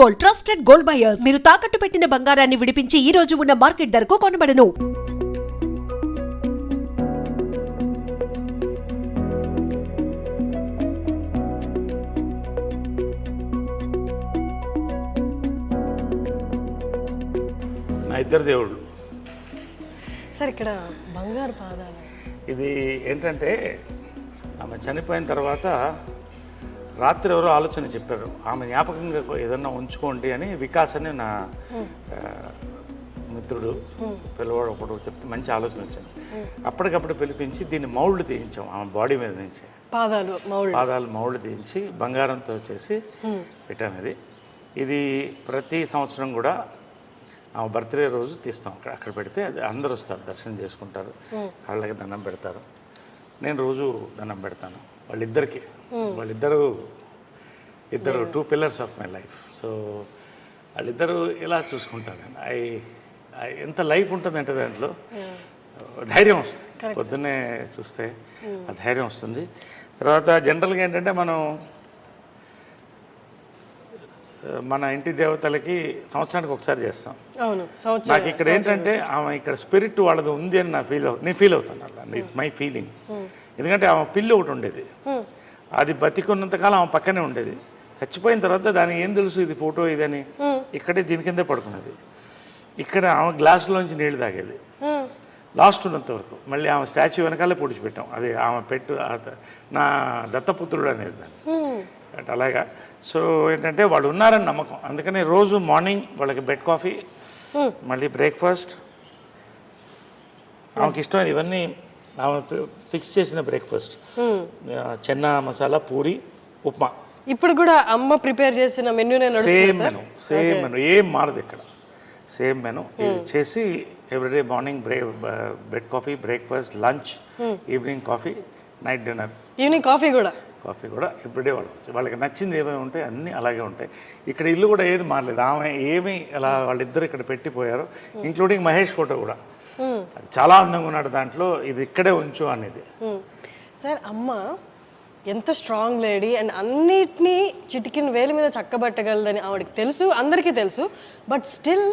Gold, trusted gold buyers. మీరు తాకట్టు పెట్టిన బంగారాన్ని విడిపించి ఈ రోజు ఉన్న మార్కెట్ ధరకు కొనబడను. నా ఇద్దరు దేవుళ్ళు సార్ ఇక్కడ బంగారు పాదాలు ఇది ఏంటంటే ఆమె చనిపోయిన తర్వాత రాత్రి ఎవరో ఆలోచన చెప్పారు, ఆమె జ్ఞాపకంగా ఏదన్నా ఉంచుకోండి అని. వికాస్ అని నా మిత్రుడు పిల్లవాడు ఒకడు చెప్తే మంచి ఆలోచన వచ్చింది. అప్పటికప్పుడు పిలిపించి దీన్ని మౌల్డ్ తీయించాం ఆమె బాడీ మీద నుంచి. పాదాలు మౌల్డ్ తీయించి బంగారంతో చేసి పెట్టాను. ఇది ప్రతి సంవత్సరం కూడా ఆమె బర్త్డే రోజు తీస్తాం. అక్కడ పెడితే అది అందరూ వస్తారు, దర్శనం చేసుకుంటారు, కాళ్ళకి దండం పెడతారు. నేను రోజు దండం పెడతాను వాళ్ళిద్దరు 2 pillars of my life. So వాళ్ళిద్దరూ ఇలా చూసుకుంటాను. ఎంత లైఫ్ ఉంటుందంటే దాంట్లో ధైర్యం వస్తుంది. పొద్దున్నే చూస్తే ఆ ధైర్యం వస్తుంది. తర్వాత జనరల్గా ఏంటంటే మన ఇంటి దేవతలకి సంవత్సరానికి ఒకసారి చేస్తాం. నాకు ఇక్కడ ఏంటంటే ఆమె ఇక్కడ స్పిరిట్ వాళ్ళది ఉంది అని నేను ఫీల్ అవుతాను. అలా ఇట్స్ మై ఫీలింగ్. ఎందుకంటే ఆమె పిల్లి ఒకటి ఉండేది, అది బతికున్నంతకాలం ఆమె పక్కనే ఉండేది. చచ్చిపోయిన తర్వాత దానికి ఏం తెలుసు ఇది ఫోటో ఇదని, ఇక్కడే దీని కిందే పడుకున్నది. ఇక్కడ ఆమె గ్లాసులోంచి నీళ్లు తాగేది లాస్ట్ ఉన్నంత వరకు. మళ్ళీ ఆమె స్టాచ్యూ వెనకాలే పొడిచిపెట్టాం. అది ఆమె నా దత్తపుత్రుడు అనేది దాన్ని అంటే అలాగా. సో ఏంటంటే వాళ్ళు ఉన్నారని నమ్మకం. అందుకని రోజు మార్నింగ్ వాళ్ళకి బెడ్ కాఫీ, మళ్ళీ బ్రేక్ఫాస్ట్. ఆమెకి ఇష్టమైన ఇవన్నీ ఆమె ఫిక్స్ చేసిన బ్రేక్ఫాస్ట్, చెన్నా మసాలా, పూరి, ఉప్మా. ఇప్పుడు కూడా అమ్మ ప్రిపేర్ చేసిన మెనూ సేమ్ మెనూ ఏం మారదు ఇక్కడ. సేమ్ మెనూ చేసి everyday morning bed coffee, breakfast, lunch, evening coffee, night dinner. Evening coffee కూడా ఎవ్రీడే వాళ్ళకి నచ్చింది ఏమేమి ఉంటాయి అన్నీ అలాగే ఉంటాయి. ఇక్కడ ఇల్లు కూడా ఏది మారలేదు. ఆమె ఏమి అలా వాళ్ళిద్దరు ఇక్కడ పెట్టిపోయారు, ఇంక్లూడింగ్ మహేష్ ఫోటో కూడా. చాలా అందంగా ఉన్నాడు దాంట్లో, ఇది ఇక్కడే ఉంచు అనేది. సార్ అమ్మ ఎంత స్ట్రాంగ్ లేడీ అండ్ అన్నిటినీ చిటికిన వేలు మీద చక్కబట్టగలదని ఆవిడకి తెలుసు, అందరికీ తెలుసు. బట్ స్టిల్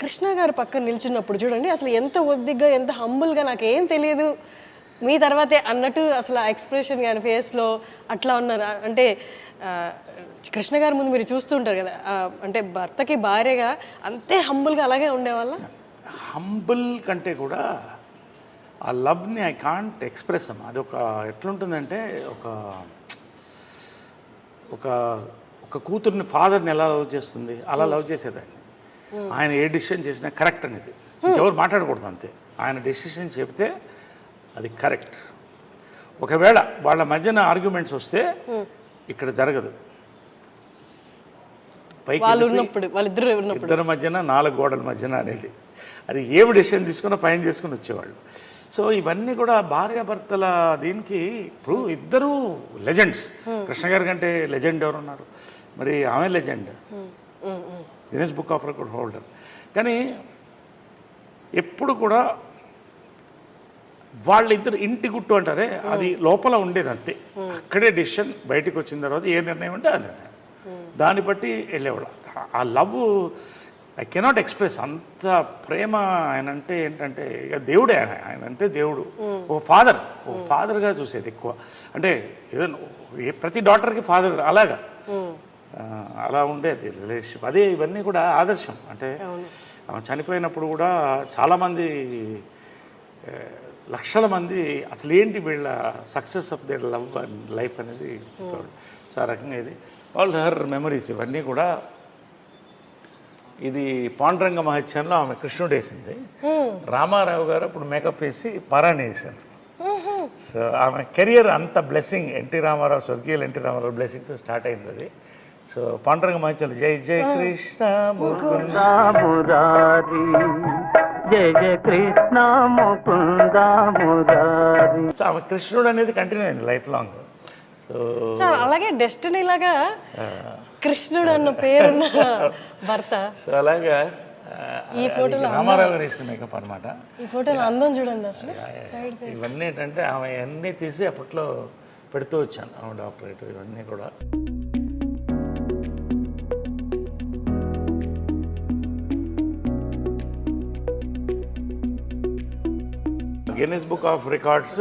కృష్ణ గారి పక్కన నిల్చున్నప్పుడు చూడండి అసలు ఎంత ఒద్దిగ్గా, ఎంత హంబుల్గా, నాకేం తెలియదు మీ తర్వాతే అన్నట్టు అసలు ఆ ఎక్స్ప్రెషన్ కానీ ఫేస్లో అట్లా ఉన్నారు. అంటే కృష్ణ గారి ముందు మీరు చూస్తుంటారు కదా, అంటే భర్తకి భార్యగా అంతే హంబుల్గా అలాగే ఉండేవాళ్ళ. హంబుల్ కంటే కూడా ఆ లవ్ని ఐ కాంట్ ఎక్స్ప్రెస్ అమ్మా. అది ఎట్లుంటుందంటే ఒక కూతుర్ని ఫాదర్ని ఎలా లవ్ చేస్తుంది అలా లవ్ చేసేదాన్ని. ఆయన ఏ డెసిషన్ చేసినా కరెక్ట్ అనేది, ఎవరు మాట్లాడకూడదు అంతే. ఆయన డెసిషన్ చెప్తే అది కరెక్ట్. ఒకవేళ వాళ్ళ మధ్యన ఆర్గ్యుమెంట్స్ వస్తే ఇక్కడ జరగదు. పైకి ఇద్దరి మధ్యన 4 గోడల మధ్యన అనేది, అది ఏమి డెసిషన్ తీసుకున్నా పైన చేసుకుని వచ్చేవాళ్ళు. సో ఇవన్నీ కూడా భార్యాభర్తల దీనికి. ఇప్పుడు ఇద్దరు లెజెండ్స్. కృష్ణ గారి కంటే లెజెండ్ ఎవరు ఉన్నారు? మరి ఆమె legend, Guinness book of record holder. కానీ ఎప్పుడు కూడా వాళ్ళిద్దరు ఇంటి గుట్టు అంటారే, అది లోపల ఉండేది అంతే. అక్కడే డెసిషన్, బయటకు వచ్చిన తర్వాత ఏ నిర్ణయం ఉంటే ఆ నిర్ణయం, దాన్ని బట్టి వెళ్ళేవాళ్ళు. ఆ లవ్ ఐ కెనాట్ ఎక్స్ప్రెస్. అంత ప్రేమ ఆయన అంటే ఏంటంటే ఇక దేవుడే. ఆయన అంటే దేవుడు, ఒక ఫాదర్గా చూసేది ఎక్కువ. అంటే ఏదైనా ప్రతి డాటర్కి ఫాదర్ అలాగా అలా ఉండేది రిలేషన్షిప్. అదే ఇవన్నీ కూడా ఆదర్శం. అంటే చనిపోయినప్పుడు కూడా చాలామంది, లక్షల మంది అసలు ఏంటి వీళ్ళ success of their love and life అనేది చెప్పేవాళ్ళు. సో ఆ రకంగా ఇది ఆల్ హర్ మెమరీస్ ఇవన్నీ కూడా. ఇది పాండురంగ మహత్యంలో ఆమె కృష్ణుడు వేసింది. రామారావు గారు అప్పుడు మేకప్ వేసి పరాణి వేశారు. సో ఆమె కెరియర్ అంత బ్లెస్సింగ్, స్వర్గీయులు ఎన్టీ రామారావు బ్లెస్సింగ్తో స్టార్ట్ అయింది అది. సో పాండురంగ మహత్యంలో జై జై కృష్ణ ముకుంద మురారి, జయ జయ కృష్ణ ముకుంద మురారి. సో ఆమె కృష్ణుడు అనేది కంటిన్యూ అయింది లైఫ్ లాంగ్. సో అలాగే డెస్టినీ లాగా కృష్ణుడు అన్న పేరున్న భర్త. సో అలాగా ఈ ఫోటోలో రామారావు గారు వేసిన మేకప్ అనమాట. ఈ ఫోటోలో అందం చూడండి అసలు. ఇవన్నీ ఏంటంటే ఆమె అన్నీ తీసి అప్పట్లో పెడుతూ వచ్చాను ఆమె డాక్టరేట్ ఇవన్నీ కూడా. Guinness book of records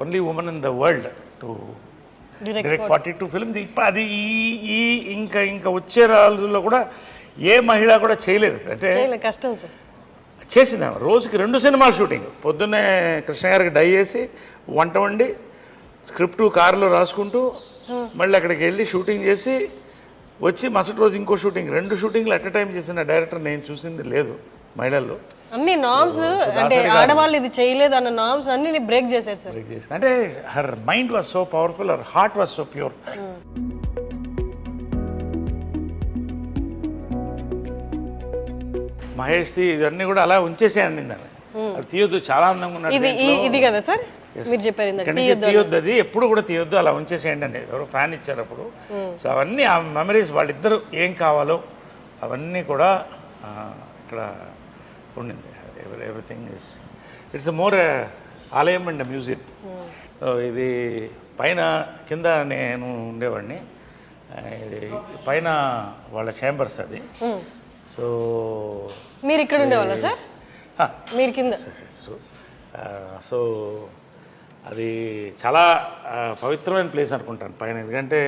only women in the world to direct 42 films. ఇప్పుడు అది ఈ ఇంకా వచ్చే రోజుల్లో కూడా ఏ మహిళ కూడా చేయలేదు. అంటే కష్టం సార్. చేసింది రోజుకి 2 సినిమాలు షూటింగ్. పొద్దున్నే కృష్ణ గారికి డై చేసి వంట వండి స్క్రిప్ట్ కారులో రాసుకుంటూ మళ్ళీ అక్కడికి వెళ్ళి షూటింగ్ చేసి వచ్చి మరుసటి రోజు ఇంకో షూటింగ్, 2 షూటింగ్లు అట్ ఎ టైం చేసిన డైరెక్టర్ నేను చూసింది లేదు మహిళల్లో. అన్ని నామ్స్ అంటే ఆడవాళ్ళు ఇది చేయలేదు అన్న నామ్స్ అన్ని బ్రేక్ చేశారు సార్. అంటే her mind was so powerful, her heart was so pure. మహేష్ది ఇవన్నీ కూడా అలా ఉంచేసే అందింది. అది తీయొద్దు, చాలా అందంగా ఉన్నది. ఇది కదా సార్ మీరు చెప్పారు తీయొద్దు, అది ఎప్పుడు కూడా తీయొద్దు, అలా ఉంచేసేయండి అని ఎవరో ఫ్యాన్ ఇచ్చారు అప్పుడు. సో అవన్నీ ఆ మెమరీస్, వాళ్ళిద్దరు ఏం కావాలో అవన్నీ కూడా ఇక్కడ ఉండింది. ఎవ్రీథింగ్ ఇస్ ఇట్స్ మోర్ ఆలయం అండ్ మ్యూజియం. సో ఇది పైన కింద నేను ఉండేవాడిని, ఇది పైన వాళ్ళ ఛాంబర్స్ అది. సో మీరు ఇక్కడ ఉండేవాళ్ళ సార్? మీరు కింద. సో అది చాలా పవిత్రమైన ప్లేస్ అనుకుంటాను పైన. ఎందుకంటే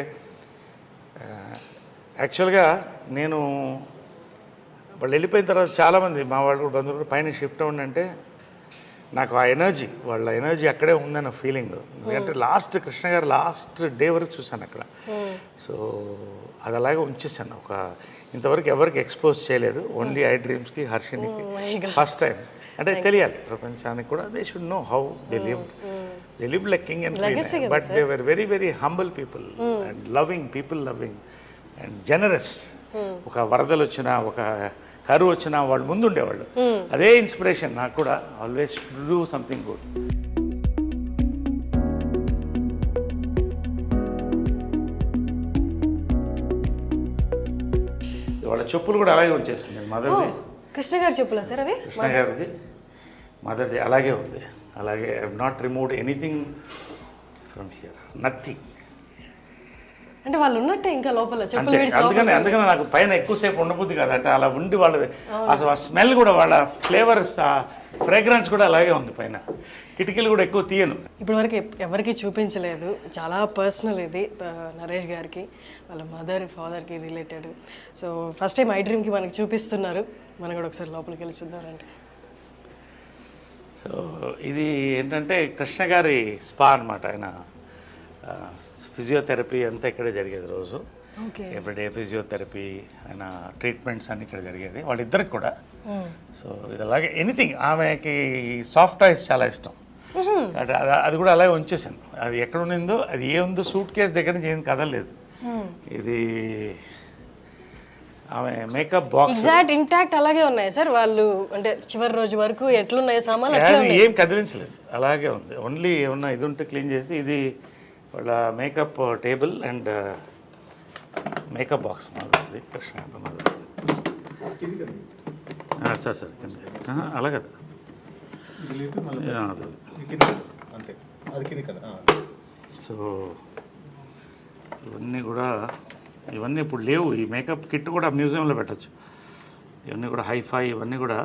యాక్చువల్గా నేను వాళ్ళు వెళ్ళిపోయిన తర్వాత చాలామంది మా వాళ్ళు బంధువులు పైన షిఫ్ట్ అవ్వండి అంటే నాకు ఆ ఎనర్జీ, వాళ్ళ ఎనర్జీ అక్కడే ఉందన్న ఫీలింగ్. ఎందుకంటే కృష్ణ గారు లాస్ట్ డే వరకు చూశాను అక్కడ. సో అది అలాగే ఉంచేసాను. ఇంతవరకు ఎవరికి ఎక్స్పోజ్ చేయలేదు, ఓన్లీ ఐ డ్రీమ్స్కి, హర్షినికి ఫస్ట్ టైం. అంటే తెలియాలి ప్రపంచానికి కూడా, they should know how they live like king and queen, but they were very very humble people and loving people, loving and generous. ఒక వరదలు వచ్చినా, ఒక కరువు వచ్చినా వాళ్ళు ముందు ఉండేవాళ్ళు. అదే ఇన్స్పిరేషన్ నాకు కూడా, ఆల్వేస్ డూ సంథింగ్ గుడ్. వాళ్ళ చెప్పులు కూడా అలాగే ఉంచేసాను నేను. మదర్ది కృష్ణ గారి చెప్పులా సార్ అవి? కృష్ణ గారిది మదర్ది అలాగే ఉంది. అలాగే I have not removed anything from here, nothing. అంటే వాళ్ళు ఉన్నట్టే ఇంకా లోపల చెప్పులు. అందుకని నాకు పైన ఎక్కువసేపు ఉండబుద్ది కాదు. అంటే అలా ఉండి వాళ్ళది అసలు ఆ స్మెల్ కూడా, వాళ్ళ ఫ్లేవర్స్, ఆ ఫ్రేగ్రెన్స్ కూడా అలాగే ఉంది పైన. కిటికీలు కూడా ఎక్కువ తీయను. ఇప్పటివరకు ఎవరికి చూపించలేదు, చాలా పర్సనల్ ఇది నరేష్ గారికి, వాళ్ళ మదర్ ఫాదర్కి related. So first time I డ్రీమ్కి మనకి చూపిస్తున్నారు, మనం కూడా ఒకసారి లోపలికి వెళ్ళి చూద్దామంటే. సో ఇది ఏంటంటే కృష్ణ గారి స్పా అనమాట. ఆయన ఫిజియోథెరపీ అంతా ఇక్కడే జరిగేది రోజు. ఎవ్రీడే ఫిజియోథెరపీ, ఆయన ట్రీట్మెంట్స్ అన్నీ ఇక్కడ జరిగేది వాళ్ళిద్దరికి కూడా. సో ఇది అలాగే ఎనీథింగ్, ఆమెకి సాఫ్ట్ టాయ్స్ చాలా ఇష్టం. అది కూడా అలాగే ఉంచేసాను. అది ఎక్కడ ఉండిందో, అది ఏముందో సూట్ కేసు దగ్గర నుంచి ఏం కదలలేదు. ఇది ఆమె మేకప్ బాక్స్ ఎగ్జాక్ట్ ఇంటాక్ట్ అలాగే ఉన్నాయి సార్. వాళ్ళు అంటే చివరి రోజు వరకు ఎట్లున్నాయి సామాన్లు ఏం కదిలించలేదు, అలాగే ఉంది. ఓన్లీ ఏమన్నా ఇది ఉంటే క్లీన్ చేసి, ఇది వాళ్ళ makeup table and makeup box మాది కృష్ణ సార్ అలా కదా. సో ఇవన్నీ ఇప్పుడు లేవు. ఈ మేకప్ కిట్ కూడా మ్యూజియంలో పెట్టచ్చు. ఇవన్నీ కూడా హైఫై, ఇవన్నీ కూడా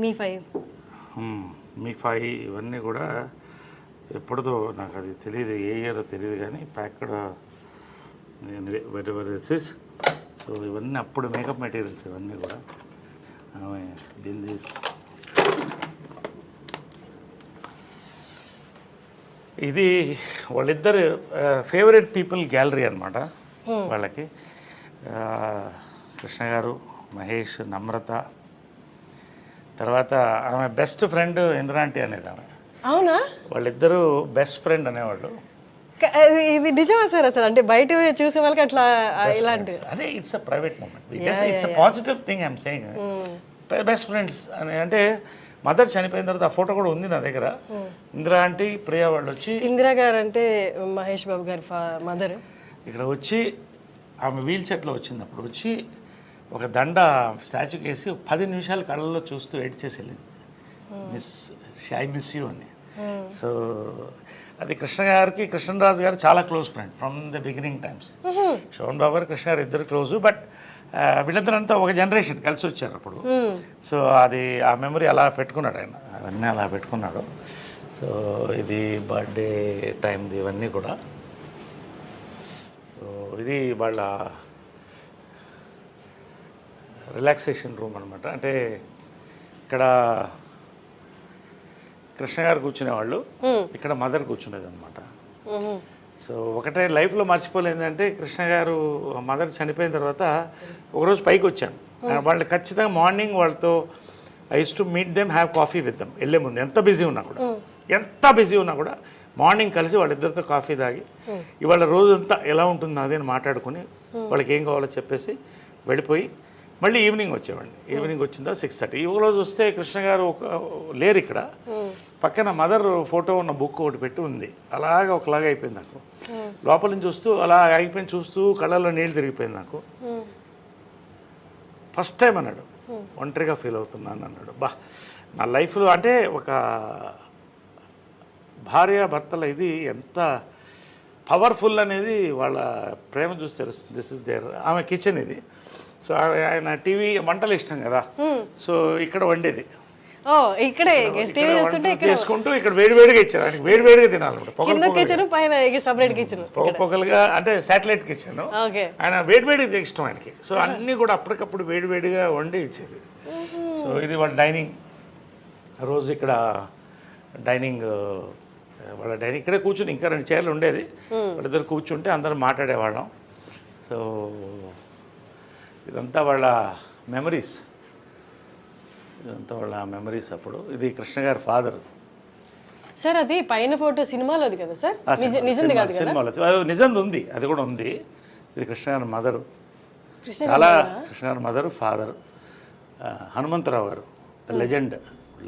మీ ఫై ఇవన్నీ కూడా ఎప్పుడుదో నాకు అది తెలియదు, ఏ ఇయర్ తెలియదు, కానీ ప్యాక్డ్ వెరైటీస్. సో ఇవన్నీ అప్పుడు మేకప్ మెటీరియల్స్ ఇవన్నీ కూడా. ఆమె దీని ఇది వాళ్ళిద్దరు ఫేవరెట్ పీపుల్ గ్యాలరీ అనమాట వాళ్ళకి. కృష్ణ గారు, మహేష్, నమ్రత, తర్వాత ఆమె బెస్ట్ ఫ్రెండ్ ఇంద్రాంటి అనేది ఆమె. అవునా? వాళ్ళిద్దరూ బెస్ట్ ఫ్రెండ్ అనేవాళ్ళు. ఇది నిజమా సార్? అసలు అంటే బయట చూసే వాళ్ళకి అట్లా ఇలాంటి అదే it's a private moment, it's a positive thing I'm saying. Best friends అని అంటే మదర్ చనిపోయిన తర్వాత ఆ ఫోటో కూడా ఉంది నా దగ్గర. ఇందిరా ఆంటీ, ప్రియా వాళ్ళు వచ్చి, ఇందిరా గారు అంటే మహేష్ బాబు గారి మదర్, ఇక్కడ వచ్చి ఆమె వీల్ చైర్లో వచ్చింది. అప్పుడు వచ్చి ఒక దండ స్టాచ్యూకి వేసి 10 నిమిషాలు కళ్ళల్లో చూస్తూ వెయిట్ చేసి వెళ్ళింది, మిస్ యూ అని. సో అది కృష్ణ గారికి కృష్ణరాజు గారు చాలా close friend from the beginning times. Sobhan Babu garu Krishna గారు ఇద్దరు క్లోజు. బట్ వీళ్ళందరంతా ఒక జనరేషన్ కలిసి వచ్చారు అప్పుడు. సో అది ఆ మెమరీ అలా పెట్టుకున్నాడు ఆయన, అవన్నీ అలా పెట్టుకున్నాడు. సో ఇది బర్త్డే టైంది ఇవన్నీ కూడా. సో ఇది వాళ్ళ రిలాక్సేషన్ రూమ్ అనమాట. అంటే ఇక్కడ కృష్ణ గారు కూర్చునేవాళ్ళు, ఇక్కడ మదర్ కూర్చునేది అనమాట. సో ఒకటే లైఫ్లో మర్చిపోలేదంటే కృష్ణ గారు మదర్ చనిపోయిన తర్వాత ఒకరోజు పైకి వచ్చాను. వాళ్ళు ఖచ్చితంగా మార్నింగ్ వాళ్ళతో I use to meet them, have coffee with them. వెళ్ళే ముందు ఎంత బిజీ ఉన్నా కూడా మార్నింగ్ కలిసి వాళ్ళిద్దరితో కాఫీ తాగి ఇవాళ రోజంతా ఎలా ఉంటుందో అదే మాట్లాడుకుని వాళ్ళకి ఏం కావాలో చెప్పేసి వెళ్ళిపోయి మళ్ళీ ఈవినింగ్ వచ్చేవాడిని. ఈవినింగ్ వచ్చిందా 6:30. ఒక రోజు వస్తే కృష్ణ గారు లేరు ఇక్కడ. పక్కన మదర్ ఫోటో ఉన్న బుక్ ఒకటి పెట్టి ఉంది. అలాగా ఒకలాగా అయిపోయింది నాకు. లోపల నుంచి చూస్తూ అలా అయిపోయింది, చూస్తూ కళ్ళల్లో నీళ్ళు తిరిగిపోయింది నాకు. ఫస్ట్ టైం అన్నాడు ఒంటరిగా ఫీల్ అవుతున్నాను అన్నాడు. బా నా లైఫ్లో అంటే ఒక భార్య భర్తల ఇది ఎంత పవర్ఫుల్ అనేది వాళ్ళ ప్రేమ చూసి తెలుస్తుంది. This is there. ఆమె కిచెన్ ఇది. సో ఆయన టీవీ వంటలు ఇష్టం కదా, సో ఇక్కడ వండేది. ఇక్కడే టీవీ చూస్తుంటే చేసుకుంటూ ఇక్కడ వేడివేడిగా ఇచ్చారు. ఆయనకి వేడివేడిగా తినాలన్నమాట. పొగలుగా అంటే శాటిలైట్ కిచెన్. ఆయన వేడివేడిగా ఇష్టం ఆయనకి. సో అన్నీ కూడా అప్పటికప్పుడు వేడివేడిగా వండి ఇచ్చేది. సో ఇది వాళ్ళ డైనింగ్. రోజు ఇక్కడ డైనింగ్ వాళ్ళ డైనింగ్ ఇక్కడే కూర్చుని ఇంకా 2 చైర్లు ఉండేది. వాళ్ళిద్దరు కూర్చుంటే అందరం మాట్లాడేవాళ్ళం. సో ఇదంతా వాళ్ళ మెమరీస్, అప్పుడు. ఇది కృష్ణ గారి ఫాదర్ సార్. అది పైన ఫోటో సినిమాలోది కదా సార్, నిజంది కాదు కదా? సినిమాలో నిజంది ఉంది, అది కూడా ఉంది. ఇది కృష్ణ గారి మదరు, చాలా కృష్ణ గారి మదరు, ఫాదర్. హనుమంతరావు గారు లెజెండ్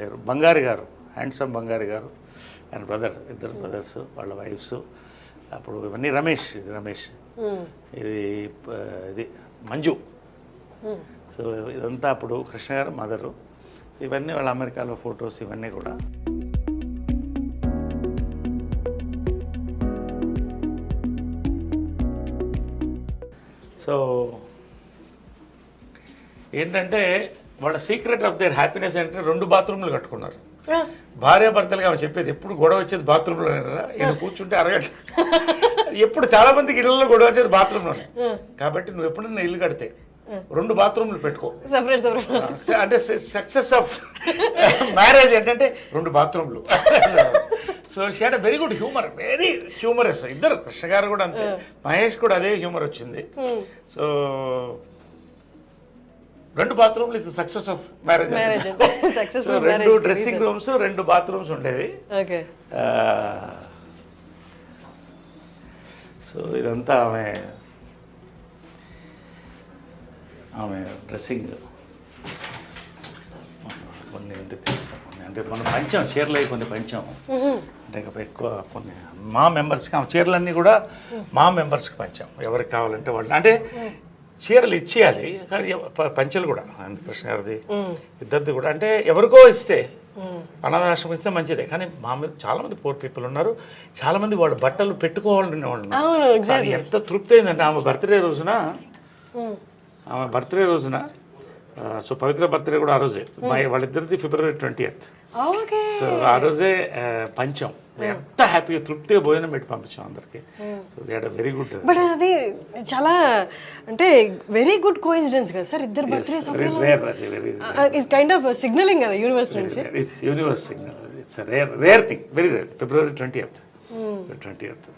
లేరు. బంగారి గారు, హ్యాండ్సమ్ బంగారి గారు, ఆయన బ్రదర్, ఇద్దరు బ్రదర్స్, వాళ్ళ వైఫ్స్. అప్పుడు ఇవన్నీ రమేష్, ఇది రమేష్, ఇది మంజు. సో ఇదంతా అప్పుడు కృష్ణ గారు మదరు. ఇవన్నీ వాళ్ళ అమెరికాలో ఫొటోస్, ఇవన్నీ కూడా. సో ఏంటంటే వాళ్ళ సీక్రెట్ ఆఫ్ దేర్ హ్యాపీనెస్ అంటే 2 బాత్రూమ్లు కట్టుకున్నారు. భార్యాభర్తలుగా ఆమె చెప్పేది ఎప్పుడు గొడవ వచ్చేది బాత్రూంలోనే కదా. ఈయన కూర్చుంటే అరగంట. ఎప్పుడు చాలా మందికి ఇళ్లలో గొడవ వచ్చేది బాత్రూంలోనే. కాబట్టి నువ్వు ఎప్పుడైనా ఇల్లు కడితే 2 బాత్రూమ్లు పెట్టుకో. అంటే సక్సెస్ ఆఫ్ మ్యారేజ్ ఏంటంటే 2 బాత్రూమ్లు. So she had very good humour, very humorous. ఇద్దరు, కృష్ణ గారు కూడా అంతే, మహేష్ కూడా అదే హ్యూమర్ వచ్చింది. సో 2 బాత్రూమ్లు ఇది success of marriage. 2 dressing rooms, 2 bathrooms ఉండేవి. సో ఇదంతా ఆమె డ్రెస్సింగ్. కొన్ని ఎందుకు తీసాం అంటే మనం పంచాం, చీరలు అవి కొన్ని పంచాము. అంటే ఎక్కువ కొన్ని మా మెంబర్స్కి ఆ చీరలన్నీ కూడా మా మెంబర్స్కి పంచాం. ఎవరికి కావాలంటే వాళ్ళు, అంటే చీరలు ఇచ్చేయాలి కానీ పంచలు కూడా కృష్ణ గారిది, ఇద్దరిది కూడా. అంటే ఎవరికో ఇస్తే అనాథాశ్రమం ఇస్తే మంచిదే, కానీ మా మీద చాలా మంది పూర్ పీపుల్ ఉన్నారు. చాలా మంది వాళ్ళు బట్టలు పెట్టుకోవాలని వాళ్ళు. ఎంత తృప్తి అయిందంటే ఆమె బర్త్డే రోజున, సో పవిత్ర బర్త్డే కూడా ఆ రోజే. వాళ్ళిద్దరిది February 20th. సో ఆ రోజే పంచాం. ఎంత హ్యాపీగా తృప్తిగా భోజనం పెట్టి పంపించాం అందరికి. Very good. బట్ అది చాలా అంటే వెరీ గుడ్ కోఇన్సిడెన్స్ కదా సార్, ఇద్దరు birthdays it's kind of signalling కదా యూనివర్స్ నుంచి. Universe signal. It's rare thing, very rare. February 20th.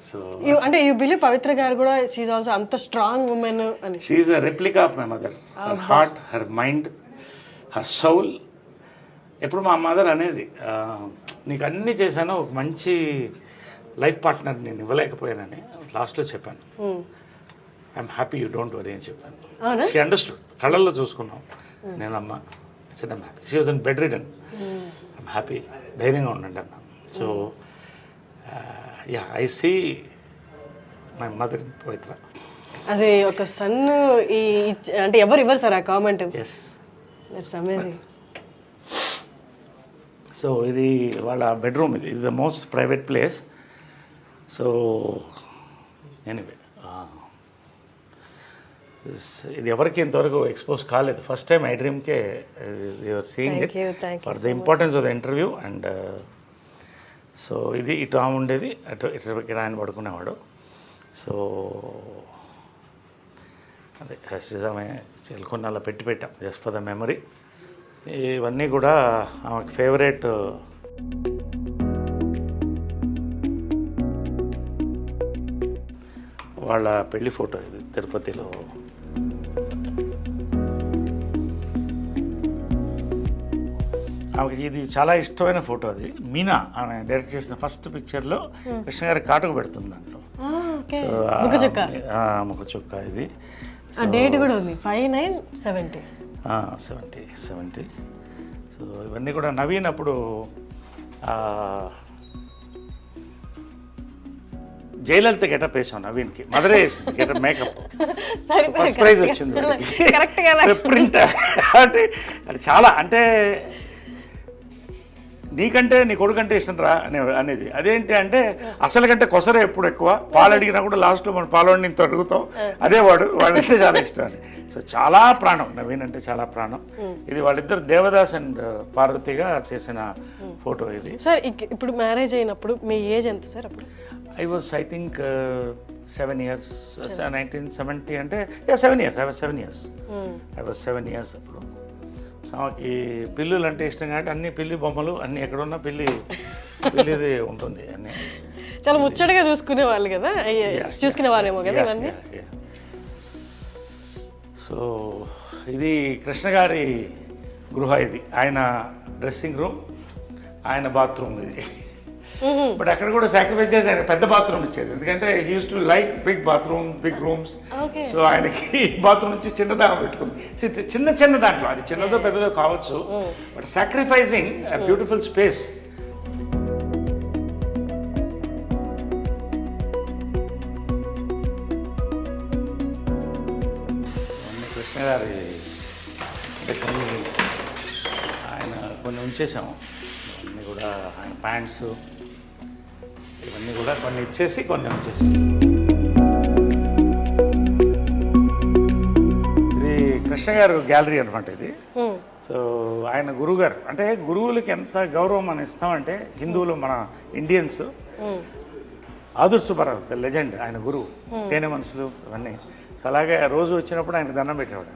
So అంటే యు బిలీవ్ పవిత్ర గారు కూడా షీ ఇస్ ఆల్సో అంత స్ట్రాంగ్ వుమెన్ అని? She is a replica of my mother. Her heart, her mind, her Saul. ఎప్పుడు మా mother అనేది, నీకు అన్నీ చేశాను, ఒక మంచి లైఫ్ పార్ట్నర్ నేను ఇవ్వలేకపోయానని లాస్ట్లో చెప్పాను. I'm happy, you don't worry అని చెప్పాను. She understood. కళ్ళల్లో చూసుకున్నాం నేను, అమ్మ said I'm happy. She was in bedridden. I'm happy, ధైర్యంగా ఉండండి అన్న. So I see my mother in Pavitra. అది ఒక సన్ అంటే ఎవరు ఇవ్వరు సార్ ఆ కామెంట్. It's amazing. సో ఇది వాళ్ళ బెడ్రూమ్. ఇది the most private place. So anyway ఇది ఎవరికి ఇంతవరకు ఎక్స్పోజ్ కాలేదు. ఫస్ట్ టైం ఐ డ్రీమ్కే your seeing it for the importance of the interview. And so ఇది ఇటు ఆమె ఉండేది, అటు ఇటు ఆయన పడుకునేవాడు. సో అదే నిజమే చెల్కొని అలా పెట్టాం జస్ట్ ఫర్ ద మెమరీ. ఇవన్నీ కూడా ఆమెకు ఫేవరెట్. వాళ్ళ పెళ్లి ఫోటో ఇది తిరుపతిలో. ఆమెకి ఇది చాలా ఇష్టమైన ఫోటో. అది మీనా ఆమె డైరెక్ట్ చేసిన ఫస్ట్ పిక్చర్లో కృష్ణ గారి కాటుకు పెడుతుంది దాంట్లో. ముఖ చుక్క. ఇది డేట్ కూడా ఉంది 5970. 70. సో ఇవన్నీ కూడా నవీన్ అప్పుడు జయలలిత గెటప్ వేసాం నవీన్కి. మదరే వేసింది గెటప్, మేకప్. ఫస్ట్ ప్రైజ్ వచ్చింది ప్రింట్. అంటే అది చాలా అంటే నీకంటే నీ కొడుకంటే ఇష్టం రా అనేది. అదేంటి అంటే అసలు కంటే కొసరే ఎప్పుడు ఎక్కువ. పాలు అడిగినా కూడా లాస్ట్లో మనం పాలవాడిని ఇంత అడుగుతాం. అదే వాడంటే చాలా ఇష్టం అని. సో చాలా ప్రాణం నవీన్ అంటే, చాలా ప్రాణం. ఇది వాళ్ళిద్దరు దేవదాస్ అండ్ పార్వతిగా చేసిన ఫోటో ఇది. సార్ ఇప్పుడు మ్యారేజ్ అయినప్పుడు మీ ఏజ్ ఎంత సార్ అప్పుడు? I was, I think, 7 years, 1970 అంటే 7 years. I was 7 years. I was 7 years అప్పుడు. సో ఆమెకి పిల్లులు అంటే ఇష్టం కాబట్టి అన్ని పిల్లి బొమ్మలు అన్ని ఎక్కడున్నా పిల్లిది ఉంటుంది అన్నీ. చాలా ముచ్చటగా చూసుకునే వాళ్ళు కదా, చూసుకునే వాళ్ళేమో కదా ఇవన్నీ. సో ఇది కృష్ణ గారి గృహ. ఇది ఆయన డ్రెస్సింగ్ రూమ్, ఆయన బాత్రూమ్ ఇది. బట్ అక్కడ కూడా సాక్రిఫైస్ చేసి ఆయన పెద్ద బాత్రూమ్ ఇచ్చేది. ఎందుకంటే he use to like big bathroom, big rooms. So ఆయనకి బాత్రూమ్ నుంచి చిన్న దానం పెట్టుకుంది. చిన్న దాంట్లో, అది చిన్నదో పెద్దదో కావచ్చు, but sacrificing beautiful space. Krishna గారి ఆయన కొన్ని ఉంచేసాము. ఇవన్నీ కూడా ఆయన ప్యాంట్స్ ఇవన్నీ కూడా కొన్ని ఇచ్చేసి కొన్ని ఉంచేసి. ఇది కృష్ణ గారు గ్యాలరీ అనమాట ఇది. సో ఆయన గురువుగారు, అంటే గురువులకి ఎంత గౌరవం మనం ఇస్తామంటే, హిందువులు మన ఇండియన్స్, ఆదుర్ సుబ్బారావు ద లెజెండ్, ఆయన గురువు, తేనె మనసులు ఇవన్నీ. సో అలాగే రోజు వచ్చినప్పుడు ఆయన దండం పెట్టేవాడు.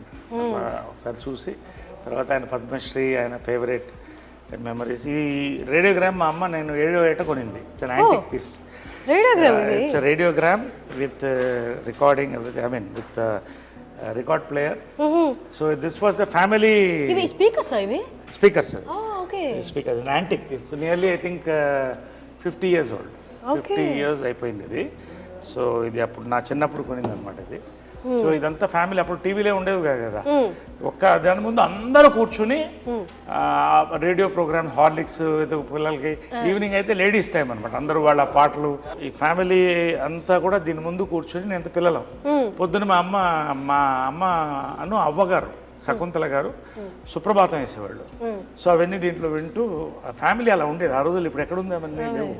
ఒకసారి చూసి తర్వాత ఆయన పద్మశ్రీ, ఆయన ఫేవరెట్ మెమరీస్. ఈ రేడియోగ్రామ్ మా అమ్మ నేను 7వ ఏట కొనింది. It's an antique piece. It's radiogram with recording, I mean with record player. So this was the family speakers. Speakers antique. It's nearly I think 50 years old. 50 years అయిపోయింది ఇది. So ఇది అప్పుడు నా చిన్నప్పుడు కొనింది అనమాట ఇది. సో ఇదంతా ఫ్యామిలీ. అప్పుడు టీవీలే ఉండేవి కదా, ఒక్క దాని ముందు అందరూ కూర్చుని రేడియో ప్రోగ్రామ్, హార్లిక్స్ పిల్లలకి. ఈవినింగ్ అయితే లేడీస్ టైం అనమాట, అందరూ వాళ్ళ పాటలు. ఈ ఫ్యామిలీ అంతా కూడా దీని ముందు కూర్చుని నేను పిల్లలం. పొద్దున మా అమ్మ అవ్వగారు శకుంతల గారు సుప్రభాతం వేసేవాళ్ళు. సో అవన్నీ దీంట్లో వింటూ ఫ్యామిలీ అలా ఉండేది ఆ రోజులు. ఇప్పుడు ఎక్కడుంది అవన్నీ లేవు.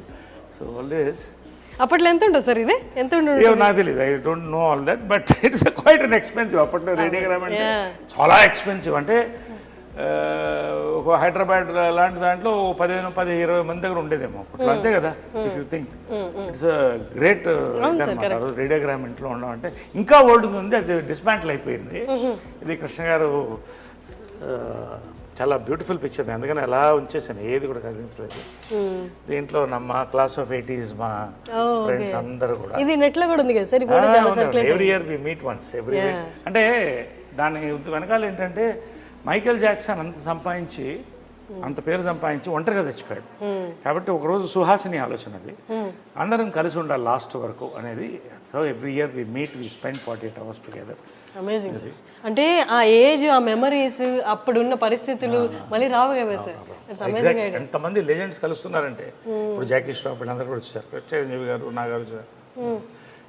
సో ఆల్వేస్ అప్పట్లో ఎంత ఉంటుంది సార్? ఇది ఎంత ఉంటుంది నాకు తెలియదు. I don't know all that, but it's quite an expensive. అప్పట్లో రేడియోగ్రామ్ అంటే చాలా ఎక్స్పెన్సివ్. అంటే ఒక హైదరాబాద్ లాంటి దాంట్లో 15-20 మంది దగ్గర ఉండేదేమో అప్పట్లో, అంతే కదా. If you think it's great radiogram ఇంట్లో ఉండడం అంటే. ఇంకా ఓల్డ్ ఉంది, అది డిస్మాంటిల్ అయిపోయింది. ఇది కృష్ణ గారు చాలా బ్యూటిఫుల్ పిక్చర్. అందుకని అలా ఉంచేసాను, ఏది కూడా కదిలించలేదు. దీంట్లో మా క్లాస్ ఆఫ్ 80s మా ఫ్రెండ్స్ అందరూ కూడా. ఇది నెట్ లో కూడా ఉంది కదా sir? Every year we meet once every year. అంటే దాని వెనకాల ఏంటంటే, మైకేల్ జాక్సన్ అంత పేరు సంపాదించి ఒంటరిగా చచ్చిపోయాడు. కాబట్టి ఒకరోజు సుహాసిని ఆలోచన అది, అందరం కలిసి ఉండాలి లాస్ట్ వరకు అనేది. So every year we meet, we spend 48 hours together. Amazing sir. అంటే ఆ ఏజ్, ఆ మెమరీస్, అప్పుడున్న పరిస్థితులు మళ్ళీ రావు కదా సార్? ఎంతమంది లెజెండ్స్ కలుస్తున్నారంటే, ఇప్పుడు జాకీ ష్రాఫ్ వీళ్ళందరూ కూడా వచ్చారు, చిరంజీవి గారు, నాగారు వచ్చారు.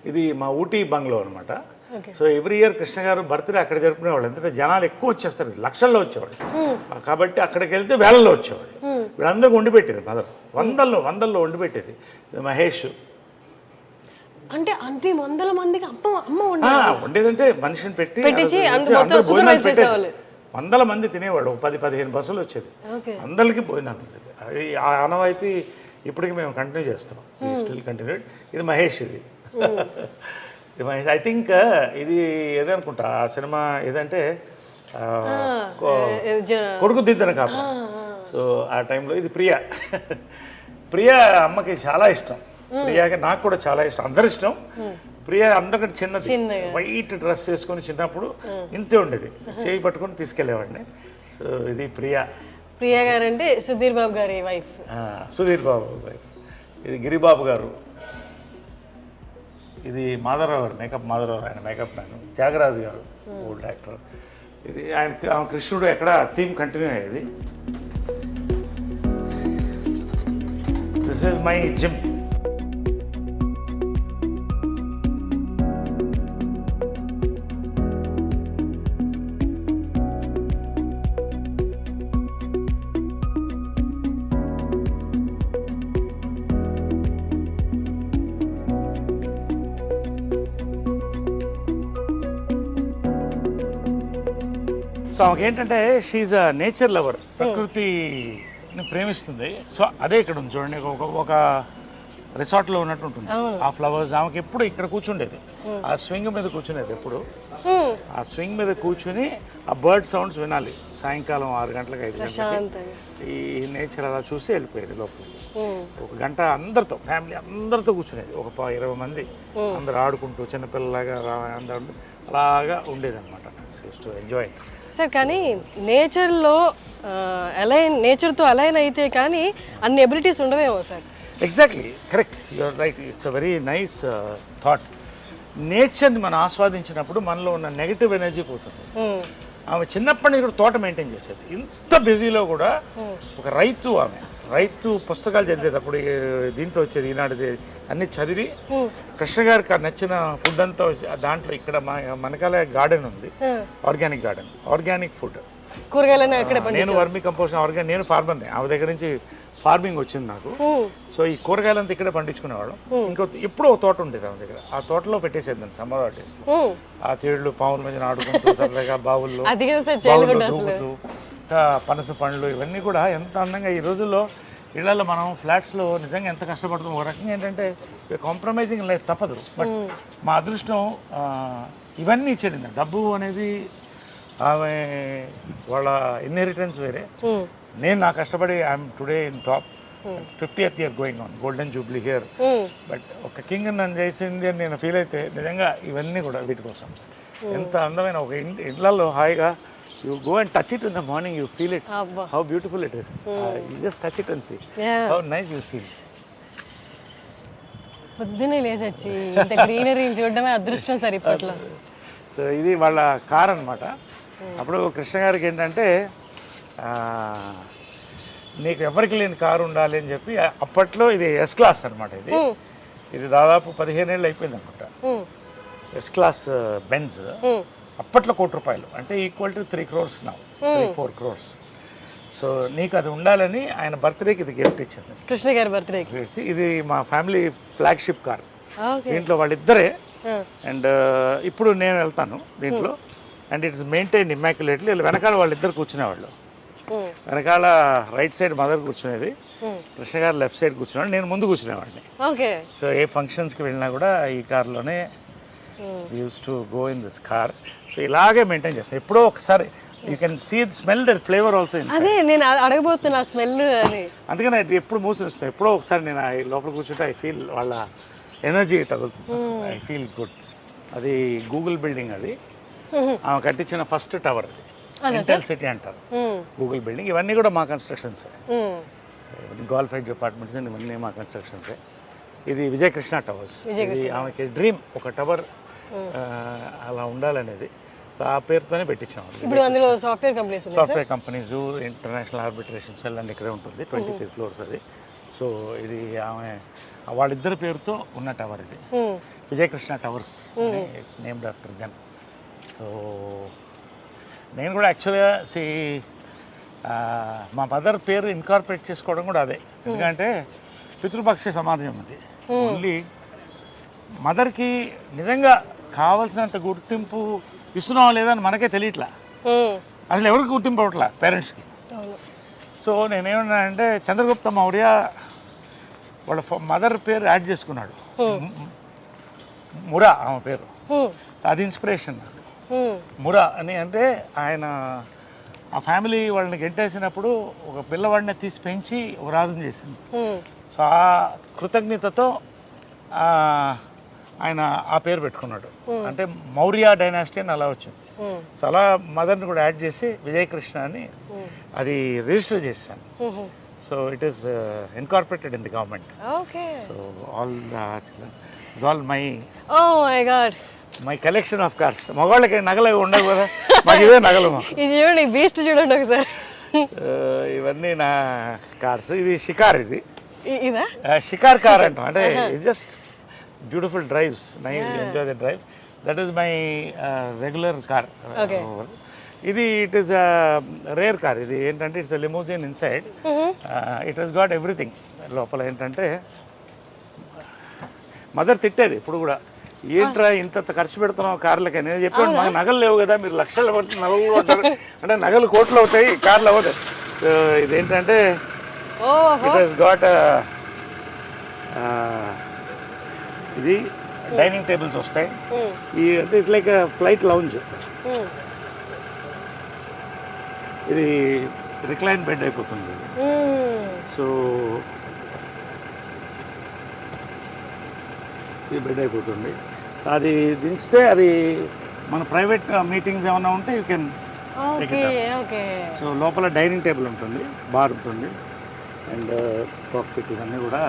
ఇది మా ఊటీ బంగ్లో అనమాట. సో ఎవ్రీ ఇయర్ కృష్ణ గారు బర్త్డే అక్కడ జరుపుకునేవాళ్ళు. ఎందుకంటే జనాలు ఎక్కువ వచ్చేస్తారు, లక్షల్లో వచ్చేవాళ్ళు. కాబట్టి అక్కడికి వెళ్తే వేలల్లో వచ్చేవాళ్ళు. వీళ్ళందరికీ వండి పెట్టేది మదర్, వందల్లో వండి పెట్టేది. మహేష్, అంటే అన్ని వందల మందికి అమ్మ వండేదంటే మనిషిని పెట్టించి అందరూ మొత్తం భోజనాలు supervise పెట్టేది. చేసేవాళ్ళు. వందల మంది తినేవాడు, 10-15 బస్సులు వచ్చేది, అందరికి భోజనాలు ఉండేది. అది ఆ ఆనవాయితీ ఇప్పటికి మేము కంటిన్యూ చేస్తాం, స్టిల్ కంటిన్యూడ్. ఇది మహేష్, ఇది ఇది మహేష్. ఐ థింక్ ఇది ఏదనుకుంటా ఆ సినిమా ఏదంటే కొడుకు దిద్దన కాపు. సో ఆ టైంలో ఇది ప్రియా. ప్రియా అమ్మకి చాలా ఇష్టం, ప్రియాకి నాకు కూడా చాలా ఇష్టం, అందరి ఇష్టం. ప్రియా అందరికంటే చిన్నది, వైట్ డ్రెస్ వేసుకొని చిన్నప్పుడు ఇంతే ఉండేది, చేయి పట్టుకొని తీసుకెళ్ళేవాడిని. సో ఇది ప్రియా గారు అంటే సుధీర్ బాబు గారి వైఫ్. సుధీర్ బాబు వైఫ్. ఇది గిరిబాబు గారు. ఇది మాధవరావు గారు, మేకప్ మాధవరావు, ఆయన మేకప్ మ్యాన్. త్యాగరాజు గారు, ఓల్డ్ యాక్టర్. ఇది ఆయన కృష్ణుడు ఎక్కడ థీమ్ కంటిన్యూ అయ్యేది. This is my gym. So ఆమెకి ఏంటంటే షీఈ్ అ నేచర్ లవర్, ప్రకృతిని ప్రేమిస్తుంది. సో అదే ఇక్కడ ఉంది చూడండి, ఒక రిసార్ట్లో ఉన్నట్టు ఉంటుంది ఆ ఫ్లవర్స్. ఆమెకి ఎప్పుడు ఇక్కడ కూర్చుండేది, ఆ స్వింగ్ మీద కూర్చునేది ఎప్పుడు. ఆ స్వింగ్ మీద కూర్చుని ఆ బర్డ్ సౌండ్స్ వినాలి సాయంకాలం 6 గంటలకు 5 గంటలకి. ఈ నేచర్ అలా చూసి వెళ్ళిపోయేది లోపలికి. 1 గంట అందరితో, ఫ్యామిలీ అందరితో కూర్చునేది, ఒక 20 మంది అందరు ఆడుకుంటూ చిన్నపిల్లలాగా అందరూ అలాగా ఉండేది అనమాట. To enjoy sir. కానీ నేచర్తో అలైన్ అయితే కానీ అన్ని ఎబిలిటీస్ ఉండవేమో sir. Exactly correct, you're right. It's a very nice thought. నేచర్ని మనం ఆస్వాదించినప్పుడు మనలో ఉన్న నెగిటివ్ ఎనర్జీ పోతుంది. ఆమె చిన్నప్పటి నుంచి కూడా తోట మెయింటైన్ చేసేది. ఇంత బిజీలో కూడా ఒక రైతు, ఆమె రైతు పుస్తకాలు చదివేది. అప్పుడు దీంట్లో వచ్చేది ఈనాడుది, అన్ని చదివి కృష్ణ గారికి నచ్చిన ఫుడ్ అంతా దాంట్లో. ఇక్కడ మనకాల గార్డెన్ ఉంది, ఆర్గానిక్ గార్డెన్, ఆర్గానిక్ ఫుడ్, కూరగాయలను. నేను వర్మీ కంపోస్ట్ ఆర్గానిక్, నేను ఫార్మర్ని, ఆమె దగ్గర నుంచి ఫార్మింగ్ వచ్చింది నాకు. సో ఈ కూరగాయలంతా ఇక్కడే పండించుకునేవాడు. ఎప్పుడో ఒక తోట ఉండేది ఆమె దగ్గర, ఆ తోటలో పెట్టేసేది దాన్ని సమ్మర్ హాలిడేస్. ఆ తేళ్లు పావుల మధ్యన ఆడుకుంటూ సరదాగా బావుల్లో దూకుతూ, పనస పండ్లు ఇవన్నీ కూడా ఎంత అందంగా. ఈ రోజుల్లో ఇళ్లలో మనం ఫ్లాట్స్లో నిజంగా ఎంత కష్టపడుతున్నాం. ఒక రకంగా ఏంటంటే కాంప్రమైజింగ్ లైఫ్ తప్పదు. బట్ మా అదృష్టం ఇవన్నీ ఇచ్చేది. డబ్బు అనేది ఆమె వాళ్ళ ఇన్హెరిటెన్స్ వేరే. నేను నా కష్టపడి I'm today in top, 50th year going on, golden Jubilee here. But ఒక కింగ్ నన్ను చేసింది అని నేను ఫీల్ అయితే నిజంగా ఇవన్నీ కూడా వీటి కోసం. ఎంత అందమైన ఒక ఇళ్లలో హాయిగా you go and touch it in the morning, you feel it, how beautiful it is. You just touch it and see how nice you feel. పొద్దున్నే లేచొచ్చి ఇంత గ్రీనరీ చూడడమే అదృష్టం సార్ ఇప్పట్లో. సో ఇది వాళ్ళ కార్ అనమాట. అప్పుడు కృష్ణ గారికి ఏంటంటే నీకు ఎవరికి లేని కారు ఉండాలి అని చెప్పి, అప్పట్లో ఇది S క్లాస్ అనమాట. ఇది దాదాపు 15 ఏళ్ళు అయిపోయింది అనుకుంటా. S క్లాస్ బెంజ్ అప్పట్లో ₹1,00,00,000, అంటే equal to 3 crores now, 3-4 crores. So నీకు అది ఉండాలని ఆయన బర్త్డేకి ఇది గిఫ్ట్ ఇచ్చింది, కృష్ణ గారి బర్త్డేకి. ఇది మా ఫ్యామిలీ ఫ్లాగ్షిప్ కార్. దీంట్లో వాళ్ళిద్దరే. అండ్ ఇప్పుడు నేను వెళ్తాను దీంట్లో. And it's maintain immaculately. వెనకాల వాళ్ళిద్దరు కూర్చునేవాళ్ళు. వెనకాల రైట్ సైడ్ మదర్ కూర్చునేది, కృష్ణ గారు లెఫ్ట్ సైడ్ కూర్చునేవాడు, నేను ముందు కూర్చునేవాడిని. సో ఏ ఫంక్షన్స్కి వెళ్ళినా కూడా ఈ కార్లోనే use to go in this car. So ఇలాగే మెయింటైన్ చేస్తాను. ఎప్పుడో ఒకసారి you can see the smell, that flavour also. అదే నేను అడగబోతున్నా స్మెల్ అని. అందుకని ఎప్పుడు మూసిస్తాను. ఎప్పుడో ఒకసారి నేను లోపల కూర్చుంటే ఐ ఫీల్ వాళ్ళ ఎనర్జీ తగులుతుంది, ఐ ఫీల్ గుడ్. అది గూగుల్ బిల్డింగ్, అది ఆమె కట్టించిన ఫస్ట్ టవర్, అది ఇంటెల్ సిటీ అంటారు గూగుల్ బిల్డింగ్. ఇవన్నీ కూడా మా కన్స్ట్రక్షన్స్, గోల్ఫైడ్ అపార్ట్మెంట్స్ ఇవన్నీ మా కన్స్ట్రక్షన్సే. ఇది విజయకృష్ణ టవర్స్. ఇది ఆమెకి డ్రీమ్, ఒక టవర్ అలా ఉండాలనేది. సో ఆ పేరుతోనే పెట్టించాము. ఇప్పుడు అందులో software companies, international arbitration cell అని ఇక్కడే ఉంటుంది, 23 floors అది. సో ఇది ఆమె వాళ్ళిద్దరి పేరుతో ఉన్న టవర్, ఇది Vijayakrishna towers, it's named after them. So నేను కూడా యాక్చువల్గా మా మదర్ పేరు ఇన్కార్పొరేట్ చేసుకోవడం కూడా అదే. ఎందుకంటే పితృపక్ష సమాజం అది. ఓన్లీ మదర్కి నిజంగా కావాల్సినంత గుర్తింపు ఇస్తున్నావా లేదా అని మనకే తెలియట్లా. అసలు ఎవరికి గుర్తింపు అవ్వట్లా పేరెంట్స్కి. సో నేనేమన్నానంటే చంద్రగుప్త మౌర్య వాళ్ళ మదర్ పేరు యాడ్ చేసుకున్నాడు, మురా ఆమె పేరు. అది ఇన్స్పిరేషన్ నాకు. మురా అని అంటే ఆయన ఆ ఫ్యామిలీ వాళ్ళని గెంటేసినప్పుడు ఒక పిల్లవాడిని తీసి పెంచి ఒక రాజుని చేసింది. సో ఆ కృతజ్ఞతతో ఆయన ఆ పేరు పెట్టుకున్నాడు. అంటే మౌర్య డైనాసిటీ అని అలా వచ్చింది. సో అలా మదర్ని కూడా యాడ్ చేసి విజయకృష్ణ అని అది రిజిస్టర్ చేశాను. So it is incorporated in the government. So all the children is all my collection of cars. మగవాళ్ళకి నగలు ఉండవు కదా, మాకు ఇవే నగలు. ఇది చూడండి, బీస్ట్ చూడండి ఒకసారి. ఇవన్నీ నా కార్స్. ఇది షికార్, ఇది ఇదా షికార్ కార్ అంటాం. అంటే it's just beautiful drives, nice enjoy the drive. That is my regular car. ఇది ఇట్ ఈస్ రేర్ కార్. ఇది ఏంటంటే it's limousine inside. It has got everything. లోపల ఏంటంటే మదర్ తిట్టేది ఇప్పుడు కూడా, ఏంట్రా ఇంత ఖర్చు పెడుతున్నాం కార్లకి. నేను చెప్పాను మాకు నగలు లేవు కదా, మీరు లక్షలు పట్టి నగలు కూడా ఉంటారు అంటే నగలు కోట్లు అవుతాయి, కార్లు అవుతాయి. ఇదేంటంటే ఇట్ హస్ గాట్ ఇది డైనింగ్ టేబుల్స్ వస్తాయి. ఈ అంటే ఇట్స్ లైక్ ఫ్లైట్ లౌంజ్. ఇది రిక్లైన్ బెడ్ అయిపోతుంది. సో ఇది బెడ్ అయిపోతుంది. అది దించితే అది మన ప్రైవేట్ మీటింగ్స్ ఏమైనా ఉంటే you can take it up. So లోపల డైనింగ్ టేబుల్ ఉంటుంది, బార్ ఉంటుంది, అండ్ కాక్పిట్ ఇవన్నీ కూడా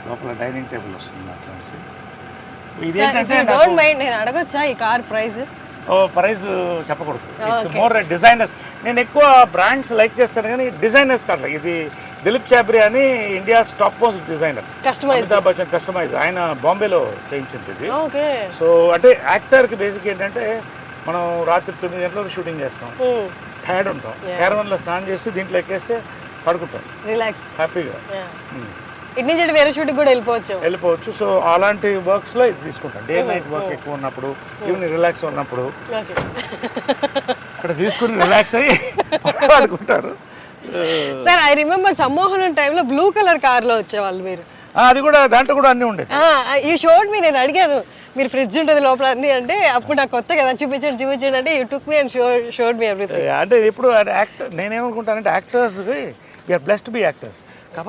లోపల డైనింగ్ టేబుల్ వస్తుంది. అట్లా ఇది ఏంటంటే నేను అడగొచ్చా ఈ కార్ ప్రైస్? ప్రైస్ చెప్పకూడదు. It's more designers. నేను ఎక్కువ బ్రాండ్స్ లైక్ చేస్తాను కానీ డిజైనర్స్ కాదు. ఇది దిలీప్ చాబ్రి అని India's top most designer, Amitabh Bachchan customize. ఆయన బాంబేలో చేయించింది ఇది. సో అంటే యాక్టర్కి బేసిక్ ఏంటంటే మనం రాత్రి 9 గంటలకు షూటింగ్ చేస్తాం, టైర్డ్ ఉంటాం, క్యారవన్లో స్నానం చేసి దీంట్లో ఎక్కేస్తే పడుకుంటాం రిలాక్స్ హ్యాపీగా. ఇటు నుంచి వేరే షూటింగ్ కూడా వెళ్ళిపోవచ్చు. సో అలాంటి వర్క్స్లో ఇది తీసుకుంటాం. డే నైట్ వర్క్ ఎక్కువ ఉన్నప్పుడు, ఈవినింగ్ రిలాక్స్ ఉన్నప్పుడు అక్కడ తీసుకుని రిలాక్స్ అయ్యి పడుకుంటారు. సార్ ఐ రిమెంబర్ సమ్మోహనం టైంలో బ్లూ కలర్ కార్లో వచ్చేవాళ్ళు మీరు. అది కూడా దాంట్లో కూడా అన్నీ ఉండేది. ఈ షోడ్ మీ నేను అడిగాను మీరు ఫ్రిడ్జ్ ఉంటుంది లోపల అన్నీ అంటే, అప్పుడు నాకు కొత్త కదా చూపించండి అంటే you took me and showed me everything. అంటే ఇప్పుడు యాక్టర్ నేనేమనుకుంటానంటే యాక్టర్స్కి we're blessed to be actors.